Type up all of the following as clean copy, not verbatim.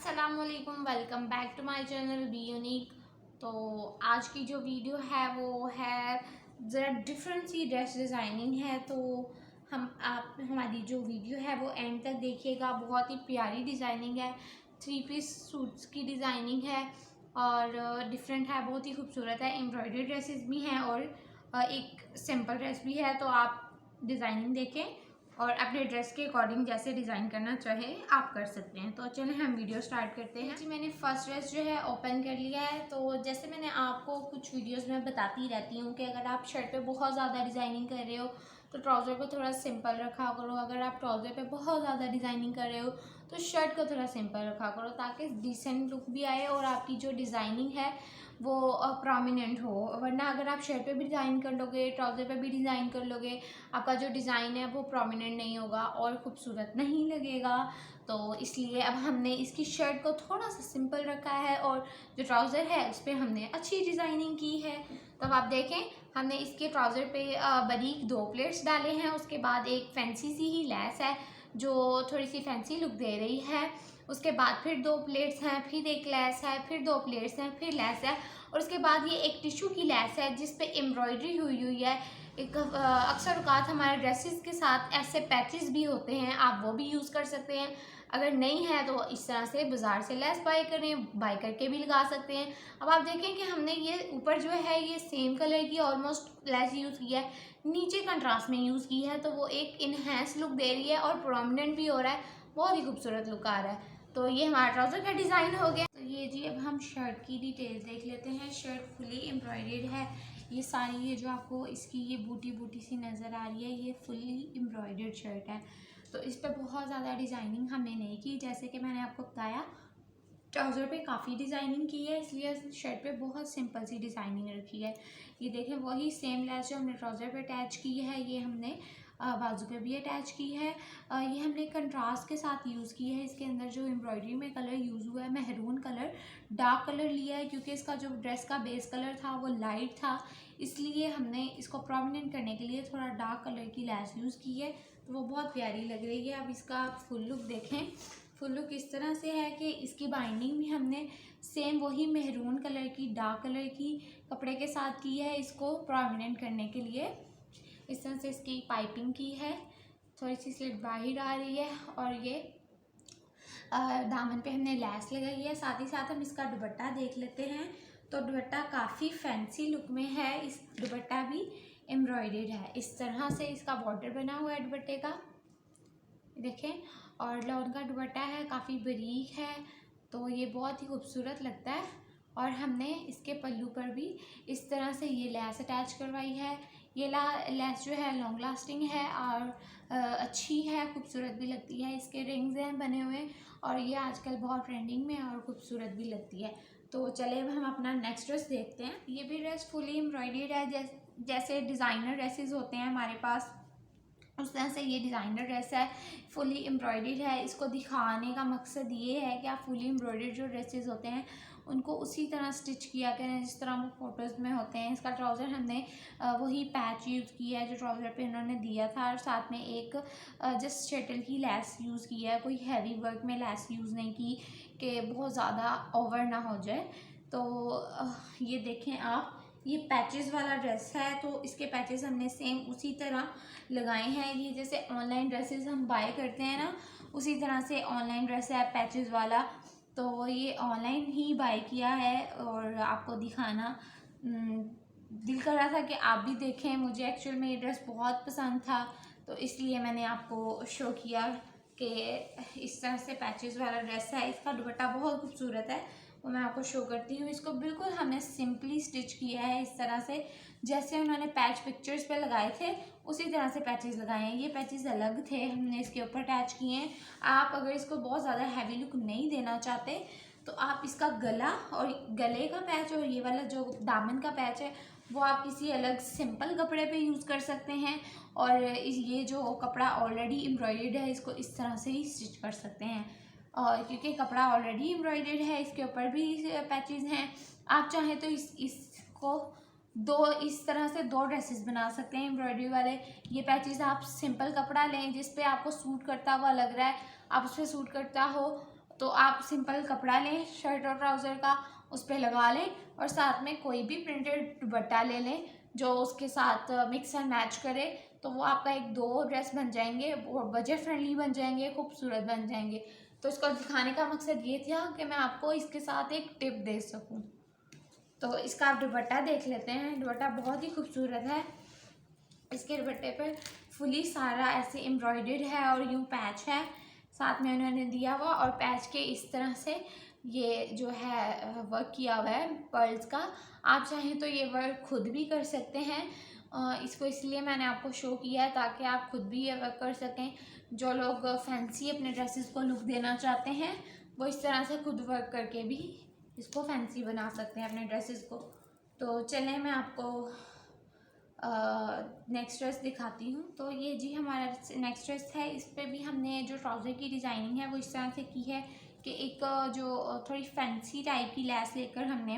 अस्सलामुअलैकुम, welcome back to my channel be unique. तो आज की जो वीडियो है वो है ज़रा डिफरेंट सी ड्रेस डिज़ाइनिंग है। तो आप हमारी जो वीडियो है वो एंड तक देखिएगा। बहुत ही प्यारी डिज़ाइनिंग है, 3 पीस सूट्स की डिज़ाइनिंग है और डिफरेंट है, बहुत ही खूबसूरत है। एम्ब्रॉयडरी ड्रेसेस भी हैं और एक सिंपल ड्रेस भी है। तो आप डिज़ाइनिंग देखें और अपने ड्रेस के अकॉर्डिंग जैसे डिज़ाइन करना चाहे आप कर सकते हैं। तो चलें हम वीडियो स्टार्ट करते हैं। जी, मैंने फ़र्स्ट ड्रेस जो है ओपन कर लिया है। तो जैसे मैंने आपको कुछ वीडियोस में बताती रहती हूँ कि अगर आप शर्ट पे बहुत ज़्यादा डिज़ाइनिंग कर रहे हो तो ट्राउज़र को थोड़ा सिंपल रखा करो। अगर आप ट्राउज़र पे बहुत ज़्यादा डिज़ाइनिंग कर रहे हो तो शर्ट को थोड़ा सिंपल रखा करो, ताकि डिसेंट लुक भी आए और आपकी जो डिज़ाइनिंग है वो प्रोमिनेंट हो। वरना अगर आप शर्ट पे भी डिज़ाइन कर लोगे, ट्राउज़र पे भी डिज़ाइन कर लोगे, आपका जो डिज़ाइन है वो प्रोमिनेंट नहीं होगा और ख़ूबसूरत नहीं लगेगा। तो इसलिए अब हमने इसकी शर्ट को थोड़ा सा सिंपल रखा है और जो ट्राउज़र है उस पर हमने अच्छी डिज़ाइनिंग की है। तो अब आप देखें, हमने इसके ट्राउज़र पे बारीक 2 प्लेट्स डाले हैं। उसके बाद एक फैंसी सी ही लेस है जो थोड़ी सी फैंसी लुक दे रही है। उसके बाद फिर 2 प्लेट्स हैं, फिर एक लेस है, फिर 2 प्लेट्स हैं, फिर लेस है और उसके बाद ये एक टिशू की लेस है जिस पे एम्ब्रॉयडरी हुई है। एक अक्सर औक़ात हमारे ड्रेसेस के साथ ऐसे पैचेस भी होते हैं, आप वो भी यूज़ कर सकते हैं। अगर नहीं है तो इस तरह से बाज़ार से लेस बाय करें, बाय करके भी लगा सकते हैं। अब आप देखें कि हमने ये ऊपर जो है ये सेम कलर की ऑलमोस्ट लेस यूज़ की है, नीचे कंट्रास्ट में यूज़ की है, तो वो एक इन्हेंस लुक दे रही है और प्रोमिनेंट भी हो रहा है, बहुत ही खूबसूरत लुक आ रहा है। तो ये हमारा ट्राउज़र का डिज़ाइन हो गया। तो ये जी, अब हम शर्ट की डिटेल्स देख लेते हैं। शर्ट फुली एम्ब्रॉयडर्ड है। ये सारी ये जो आपको इसकी ये बूटी बूटी सी नज़र आ रही है, ये फुली एम्ब्रॉयडर्ड शर्ट है। तो इस पर बहुत ज़्यादा डिज़ाइनिंग हमने नहीं की, जैसे कि मैंने आपको बताया ट्राउज़र पे काफ़ी डिज़ाइनिंग की है, इसलिए शर्ट पे बहुत सिंपल सी डिज़ाइनिंग रखी है। ये देखें, वही सेम लेस जो हमने ट्राउज़र पे अटैच की है ये हमने बाजू पे भी अटैच की है। ये हमने कंट्रास्ट के साथ यूज़ की है। इसके अंदर जो एम्ब्रॉयडरी में कलर यूज़ हुआ है मेहरून कलर, डार्क कलर लिया है क्योंकि इसका जो ड्रेस का बेस कलर था वो लाइट था, इसलिए हमने इसको प्रोमिनेंट करने के लिए थोड़ा डार्क कलर की लेस यूज़ की है। तो वो बहुत प्यारी लग रही है। अब इसका फुल लुक देखें। फुल लुक इस तरह से है कि इसकी बाइंडिंग भी हमने सेम वही मेहरून कलर की, डार्क कलर की कपड़े के साथ की है, इसको प्रोमिनेंट करने के लिए। इस तरह से इसकी पाइपिंग की है, थोड़ी सी स्लिट बाहर आ रही है और ये दामन पे हमने लेस लगाई है। साथ ही साथ हम इसका दुपट्टा देख लेते हैं। तो दुपट्टा काफ़ी फैंसी लुक में है। इस दुपट्टा भी एम्ब्रॉयडर्ड है, इस तरह से इसका बॉर्डर बना हुआ है दुपट्टे का, देखें। और लॉन का दुपट्टा है, काफ़ी बारीक है, तो ये बहुत ही खूबसूरत लगता है। और हमने इसके पल्लू पर भी इस तरह से ये लेस अटैच करवाई है। ये लेस जो है लॉन्ग लास्टिंग है और अच्छी है, खूबसूरत भी लगती है। इसके रिंग्स हैं बने हुए और ये आजकल बहुत ट्रेंडिंग में है और खूबसूरत भी लगती है। तो चले अब हम अपना नेक्स्ट ड्रेस देखते हैं। ये भी ड्रेस फुली एम्ब्रॉयडर्ड है, जैसे डिज़ाइनर ड्रेसेस होते हैं हमारे पास उस तरह से ये डिज़ाइनर ड्रेस है, फुली एम्ब्रॉयडर्ड है। इसको दिखाने का मकसद ये है कि आप फुली एम्ब्रॉयडर्ड जो ड्रेसेस होते हैं उनको उसी तरह स्टिच किया करें जिस तरह वो फ़ोटोज़ में होते हैं। इसका ट्राउज़र हमने वही पैच यूज़ किया है जो ट्राउज़र पे इन्होंने दिया था और साथ में एक जस्ट शटल की लेस यूज़ की है। कोई हैवी वर्क में लेस यूज़ नहीं की कि बहुत ज़्यादा ओवर ना हो जाए। तो ये देखें आप, ये पैचेस वाला ड्रेस है, तो इसके पैचेस हमने सेम उसी तरह लगाए हैं। ये जैसे ऑनलाइन ड्रेसेस हम बाय करते हैं ना, उसी तरह से ऑनलाइन ड्रेस है पैचेस वाला। तो ये ऑनलाइन ही बाय किया है और आपको दिखाना दिल कर रहा था कि आप भी देखें। मुझे एक्चुअल में ये ड्रेस बहुत पसंद था, तो इसलिए मैंने आपको शो किया कि इस तरह से पैचेस वाला ड्रेस है। इसका दुपट्टा बहुत खूबसूरत है, वो मैं आपको शो करती हूँ। इसको बिल्कुल हमने सिंपली स्टिच किया है, इस तरह से जैसे उन्होंने पैच पिक्चर्स पे लगाए थे उसी तरह से पैचेस लगाए हैं। ये पैचेस अलग थे, हमने इसके ऊपर अटैच किए हैं। आप अगर इसको बहुत ज़्यादा हैवी लुक नहीं देना चाहते तो आप इसका गला और गले का पैच और ये वाला जो दामन का पैच है वो आप किसी अलग सिंपल कपड़े पे यूज़ कर सकते हैं। और ये जो कपड़ा ऑलरेडी एम्ब्रॉयडर्ड है इसको इस तरह से ही स्टिच कर सकते हैं। और क्योंकि कपड़ा ऑलरेडी एम्ब्रॉयडर्ड है, इसके ऊपर भी पैचेस हैं। आप चाहें तो इसको इस तरह से 2 ड्रेसेस बना सकते हैं एम्ब्रॉयडरी वाले। ये पैचेस आप सिंपल कपड़ा लें जिस पे आपको सूट करता हुआ लग रहा है, आप उस पर सूट करता हो तो आप सिंपल कपड़ा लें शर्ट और ट्राउज़र का, उस पर लगा लें और साथ में कोई भी प्रिंटेड दुपट्टा ले लें जो उसके साथ मिक्स एंड मैच करे। तो वो आपका एक 2 ड्रेस बन जाएंगे और बजट फ्रेंडली बन जाएंगे, खूबसूरत बन जाएंगे। तो इसको दिखाने का मकसद ये था कि मैं आपको इसके साथ एक टिप दे सकूं। तो इसका आप दुपट्टा देख लेते हैं। दुपट्टा बहुत ही खूबसूरत है। इसके दुपट्टे पर फुली सारा ऐसे एम्ब्रॉयडर्ड है और यूँ पैच है साथ में उन्होंने दिया हुआ, और पैच के इस तरह से ये जो है वर्क किया हुआ है पर्ल्स का। आप चाहें तो ये वर्क खुद भी कर सकते हैं। इसको इसलिए मैंने आपको शो किया है ताकि आप खुद भी ये वर्क कर सकें। जो लोग फैंसी अपने ड्रेसेस को लुक देना चाहते हैं वो इस तरह से खुद वर्क करके भी इसको फैंसी बना सकते हैं अपने ड्रेसेस को। तो चलें मैं आपको नेक्स्ट ड्रेस दिखाती हूँ। तो ये जी हमारा नेक्स्ट ड्रेस है। इस पर भी हमने जो ट्राउज़र की डिज़ाइनिंग है वो इस तरह से की है कि एक जो थोड़ी फैंसी टाइप की लेस लेकर हमने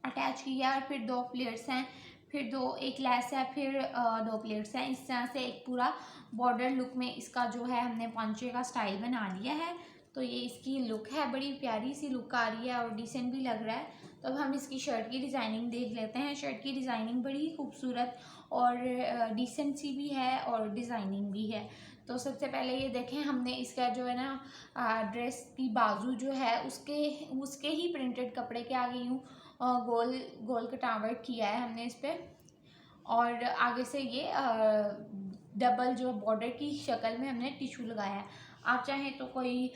अटैच किया और फिर 2 प्लेट्स हैं, फिर एक लेस है, फिर 2 प्लेट्स हैं। इस तरह से एक पूरा बॉर्डर लुक में इसका जो है हमने पांचे का स्टाइल बना लिया है। तो ये इसकी लुक है, बड़ी प्यारी सी लुक आ रही है और डिसेंट भी लग रहा है। तो अब हम इसकी शर्ट की डिज़ाइनिंग देख लेते हैं। शर्ट की डिज़ाइनिंग बड़ी खूबसूरत और डिसेंट सी भी है और डिज़ाइनिंग भी है। तो सबसे पहले ये देखें, हमने इसका जो है ना ड्रेस की बाजू जो है उसके ही प्रिंटेड कपड़े के आगे यूँ गोल गोल कटावर्क किया है हमने इस पर, और आगे से ये डबल जो बॉर्डर की शक्ल में हमने टिशू लगाया है। आप चाहें तो कोई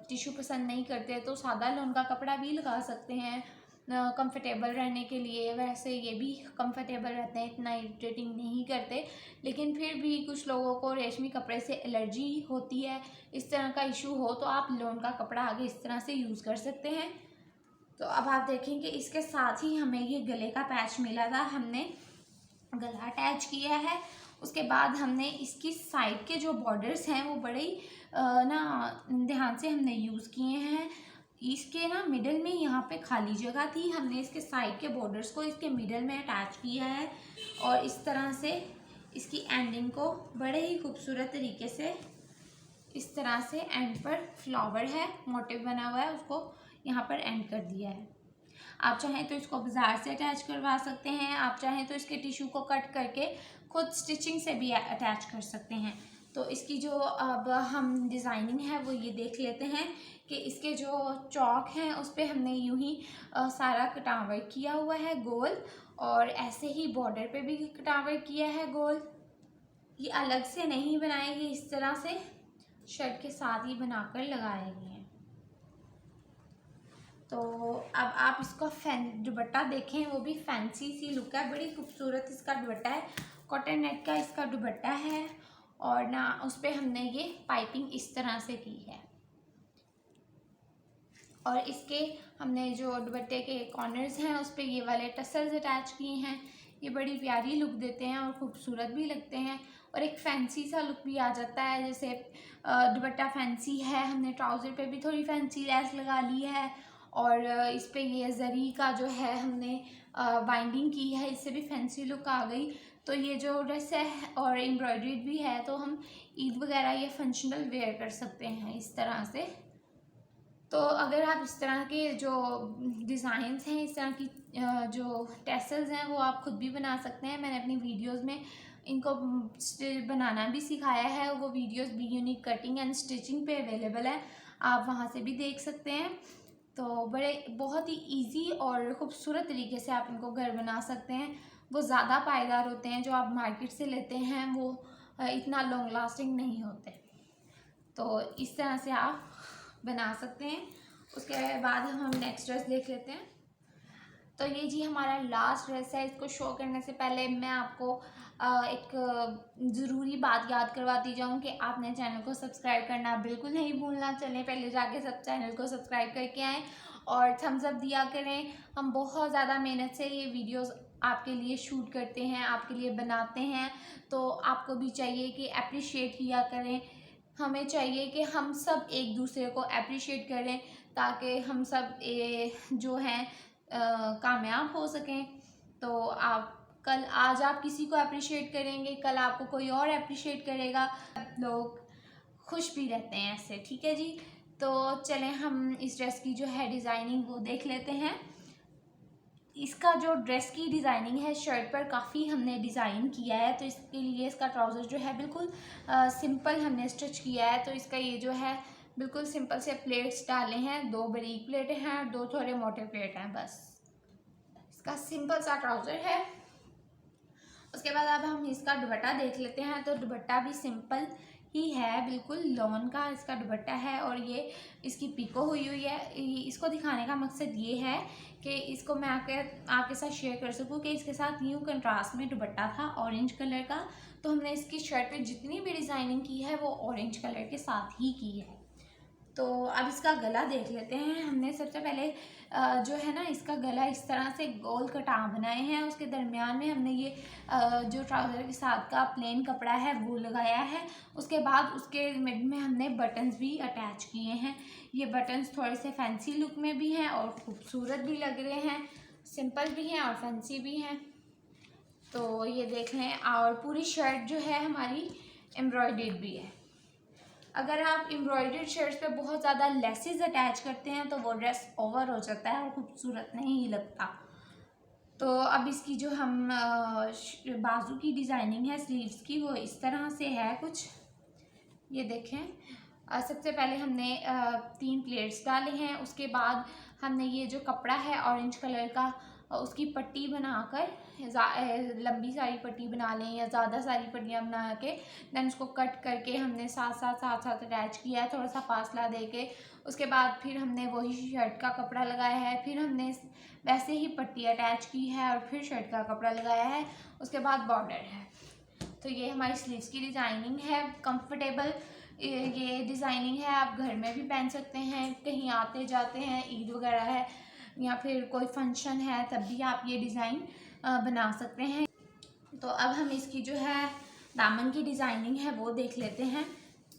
टिशू पसंद नहीं करते तो सादा लोन का कपड़ा भी लगा सकते हैं कंफर्टेबल रहने के लिए। वैसे ये भी कंफर्टेबल रहते हैं, इतना इरिटेटिंग नहीं करते, लेकिन फिर भी कुछ लोगों को रेशमी कपड़े से एलर्जी होती है। इस तरह का इशू हो तो आप लोन का कपड़ा आगे इस तरह से यूज़ कर सकते हैं। तो अब आप देखें कि इसके साथ ही हमें ये गले का पैच मिला था, हमने गला अटैच किया है। उसके बाद हमने इसकी साइड के जो बॉर्डर्स हैं वो बड़े ना ध्यान से हमने यूज़ किए हैं। इसके ना मिडल में यहाँ पे खाली जगह थी, हमने इसके साइड के बॉर्डर्स को इसके मिडल में अटैच किया है और इस तरह से इसकी एंडिंग को बड़े ही खूबसूरत तरीके से इस तरह से एंड पर फ्लावर है मोटिव बना हुआ है उसको यहाँ पर एंड कर दिया है। आप चाहें तो इसको बाज़ार से अटैच करवा सकते हैं, आप चाहें तो इसके टिश्यू को कट करके खुद स्टिचिंग से भी अटैच कर सकते हैं। तो इसकी जो अब हम डिज़ाइनिंग है वो ये देख लेते हैं कि इसके जो चौक हैं उस पर हमने यूं ही सारा कटावर किया हुआ है गोल, और ऐसे ही बॉर्डर पे भी कटावर किया है गोल। ये अलग से नहीं बनाएगी, इस तरह से शर्ट के साथ ही बनाकर लगाएंगे। तो अब आप इसका दुपट्टा देखें, वो भी फैंसी सी लुक है, बड़ी खूबसूरत इसका दुपट्टा है। कॉटन नेट का इसका दुपट्टा है और ना उस पर हमने ये पाइपिंग इस तरह से की है, और इसके हमने जो दुपट्टे के कॉर्नर्स हैं उस पर ये वाले टसल्स अटैच किए हैं। ये बड़ी प्यारी लुक देते हैं और ख़ूबसूरत भी लगते हैं और एक फैंसी सा लुक भी आ जाता है। जैसे दुपट्टा फैंसी है, हमने ट्राउज़र पे भी थोड़ी फैंसी लेस लगा ली है और इस पे ये जरी का जो है हमने बाइंडिंग की है, इससे भी फैंसी लुक आ गई। तो ये जो ड्रेस है और एम्ब्रॉयडर्ड भी है, तो हम ईद वगैरह ये फंक्शनल वेयर कर सकते हैं इस तरह से। तो अगर आप इस तरह के जो डिज़ाइंस हैं, इस तरह की जो टैसल्स हैं वो आप खुद भी बना सकते हैं। मैंने अपनी वीडियोस में इनको बनाना भी सिखाया है, वो videos be unique cutting and stitching पे अवेलेबल है, आप वहाँ से भी देख सकते हैं। तो बहुत ही इजी और ख़ूबसूरत तरीके से आप इनको घर बना सकते हैं। वो ज़्यादा पायदार होते हैं, जो आप मार्केट से लेते हैं वो इतना लॉन्ग लास्टिंग नहीं होते। तो इस तरह से आप बना सकते हैं। उसके बाद हम नेक्स्ट ड्रेस देख लेते हैं। तो ये जी हमारा लास्ट ड्रेस है। इसको शो करने से पहले मैं आपको एक ज़रूरी बात याद करवाती जाऊँ कि आपने चैनल को सब्सक्राइब करना बिल्कुल नहीं भूलना। चलें पहले जाके सब चैनल को सब्सक्राइब करके आएँ और थम्स अप दिया करें। हम बहुत ज़्यादा मेहनत से ये वीडियोस आपके लिए शूट करते हैं, आपके लिए बनाते हैं, तो आपको भी चाहिए कि अप्रिशिएट किया करें। हमें चाहिए कि हम सब एक दूसरे को अप्रिशिएट करें ताकि हम सब जो हैं कामयाब हो सकें। तो आज आप किसी को अप्रिशिएट करेंगे, कल आपको कोई और अप्रिशिएट करेगा, लोग खुश भी रहते हैं ऐसे। ठीक है जी। तो चलें हम इस ड्रेस की जो है डिज़ाइनिंग वो देख लेते हैं। इसका जो ड्रेस की डिज़ाइनिंग है, शर्ट पर काफ़ी हमने डिज़ाइन किया है, तो इसके लिए इसका ट्राउज़र जो है बिल्कुल सिंपल हमने स्टिच किया है। तो इसका ये जो है बिल्कुल सिंपल से प्लेट्स डाले हैं, 2 बारीक प्लेटें हैं और 2 थोड़े मोटे प्लेट हैं, बस इसका सिंपल सा ट्राउज़र है। उसके बाद अब हम इसका दुपट्टा देख लेते हैं। तो दुपट्टा भी सिंपल ही है, बिल्कुल लॉन का इसका दुपट्टा है और ये इसकी पिको हुई हुई है। इसको दिखाने का मकसद ये है कि इसको मैं आपके साथ शेयर कर सकूं कि इसके साथ न्यू कंट्रास्ट में दुपट्टा था ऑरेंज कलर का, तो हमने इसकी शर्ट पे जितनी भी डिज़ाइनिंग की है वो ऑरेंज कलर के साथ ही की है। तो अब इसका गला देख लेते हैं। हमने सबसे पहले जो है ना इसका गला इस तरह से गोल कटाव बनाए हैं, उसके दरमियान में हमने ये जो ट्राउज़र के साथ का प्लेन कपड़ा है वो लगाया है। उसके बाद उसके मिड में हमने बटन्स भी अटैच किए हैं। ये बटन्स थोड़े से फैंसी लुक में भी हैं और खूबसूरत भी लग रहे हैं, सिंपल भी हैं और फैंसी भी हैं। तो ये देख लें, और पूरी शर्ट जो है हमारी एम्ब्रॉयडर्ड भी है। अगर आप एम्ब्रॉयडर्ड शर्ट्स पे बहुत ज़्यादा लेसेस अटैच करते हैं तो वो ड्रेस ओवर हो जाता है और खूबसूरत नहीं लगता। तो अब इसकी जो हम बाजू की डिज़ाइनिंग है स्लीव्स की, वो इस तरह से है कुछ, ये देखें। सबसे पहले हमने 3 प्लेट्स डाले हैं। उसके बाद हमने ये जो कपड़ा है ऑरेंज कलर का, उसकी पट्टी बनाकर लंबी सारी पट्टी बना लें या ज़्यादा सारी पट्टियाँ बना के दैन उसको कट करके हमने साथ साथ अटैच किया है, थोड़ा सा फासला दे के। उसके बाद फिर हमने वही शर्ट का कपड़ा लगाया है, फिर हमने वैसे ही पट्टी अटैच की है और फिर शर्ट का कपड़ा लगाया है। उसके बाद बॉर्डर है। तो ये हमारी स्लीव्स की डिज़ाइनिंग है। कंफर्टेबल ये डिज़ाइनिंग है, आप घर में भी पहन सकते हैं, कहीं आते जाते हैं, ईद वगैरह है या फिर कोई फंक्शन है तब भी आप ये डिज़ाइन बना सकते हैं। तो अब हम इसकी जो है दामन की डिज़ाइनिंग है वो देख लेते हैं।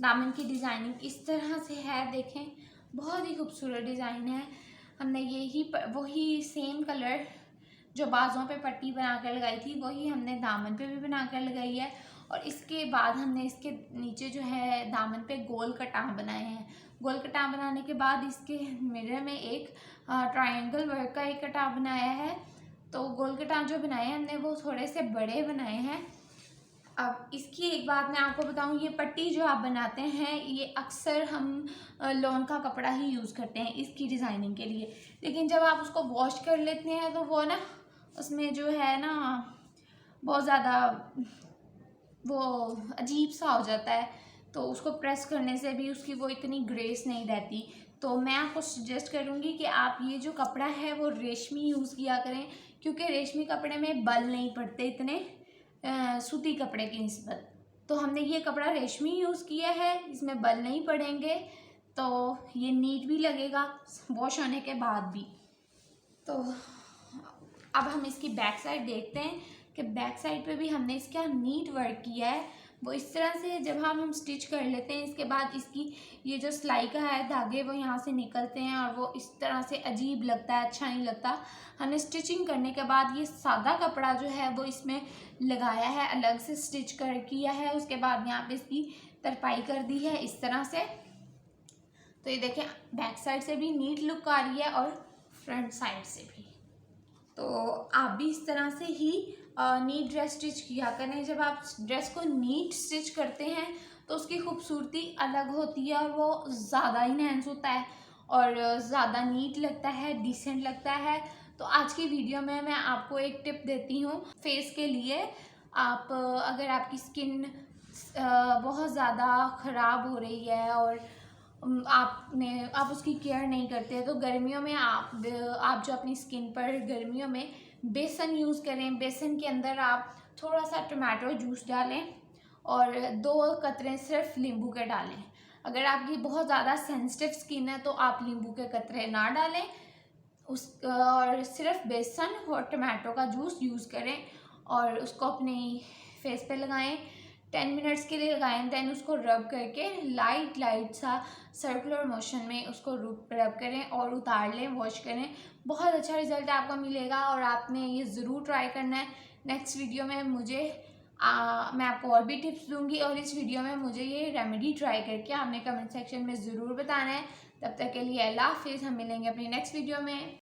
दामन की डिज़ाइनिंग इस तरह से है, देखें बहुत ही खूबसूरत डिज़ाइन है। हमने वही सेम कलर जो बाजुओं पे पट्टी बना कर लगाई थी वही हमने दामन पे भी बना कर लगाई है। और इसके बाद हमने इसके नीचे जो है दामन पे गोल कटाव बनाए हैं। गोल कटाव बनाने के बाद इसके मिरर में एक ट्रायंगल वर्क का एक कटाव बनाया है। तो गोल कटाव जो बनाए हैं हमने वो थोड़े से बड़े बनाए हैं। अब इसकी एक बात मैं आपको बताऊं, ये पट्टी जो आप बनाते हैं ये अक्सर हम लॉन का कपड़ा ही यूज़ करते हैं इसकी डिज़ाइनिंग के लिए, लेकिन जब आप उसको वॉश कर लेते हैं तो वो ना उसमें जो है ना बहुत ज़्यादा वो अजीब सा हो जाता है, तो उसको प्रेस करने से भी उसकी वो इतनी ग्रेस नहीं रहती। तो मैं आपको सजेस्ट करूँगी कि आप ये जो कपड़ा है वो रेशमी यूज़ किया करें, क्योंकि रेशमी कपड़े में बल नहीं पड़ते इतने सूती कपड़े की निस्बत। तो हमने ये कपड़ा रेशमी यूज़ किया है, इसमें बल नहीं पड़ेंगे, तो ये नीट भी लगेगा वॉश होने के बाद भी। तो अब हम इसकी बैक साइड देखते हैं कि बैक साइड पे भी हमने इसका नीट वर्क किया है। वो इस तरह से जब हम स्टिच कर लेते हैं इसके बाद इसकी ये जो सिलाई का है धागे वो यहाँ से निकलते हैं और वो इस तरह से अजीब लगता है, अच्छा नहीं लगता। हमने स्टिचिंग करने के बाद ये सादा कपड़ा जो है वो इसमें लगाया है, अलग से स्टिच कर किया है। उसके बाद यहाँ पे इसकी तरपाई कर दी है इस तरह से। तो ये देखें बैक साइड से भी नीट लुक आ रही है और फ्रंट साइड से भी। तो आप भी इस तरह से ही नीट ड्रेस स्टिच किया करें। जब आप ड्रेस को नीट स्टिच करते हैं तो उसकी खूबसूरती अलग होती है और वो ज़्यादा इनहेंस होता है और ज़्यादा नीट लगता है, डिसेंट लगता है। तो आज की वीडियो में मैं आपको एक टिप देती हूँ फेस के लिए। आप अगर आपकी स्किन बहुत ज़्यादा ख़राब हो रही है और आप उसकी केयर नहीं करते, तो गर्मियों में आप जो अपनी स्किन पर गर्मियों में बेसन यूज़ करें। बेसन के अंदर आप थोड़ा सा टमाटो जूस डालें और 2 कतरे सिर्फ नींबू के डालें। अगर आपकी बहुत ज़्यादा सेंसिटिव स्किन है तो आप नींबू के कतरे ना डालें और सिर्फ बेसन और टमाटो का जूस यूज़ करें और उसको अपने फेस पे लगाएं। 10 मिनट्स के लिए लगाएं, दैन उसको रब करके लाइट सा सर्कुलर मोशन में उसको रब करें और उतार लें, वॉश करें। बहुत अच्छा रिजल्ट आपको मिलेगा और आपने ये ज़रूर ट्राई करना है। नेक्स्ट वीडियो में मुझे मैं आपको और भी टिप्स दूंगी और इस वीडियो में मुझे ये रेमेडी ट्राई करके आपने कमेंट सेक्शन में ज़रूर बताना है। तब तक के लिए अल्लाह हाफिज़। हम मिलेंगे अपनी नेक्स्ट वीडियो में।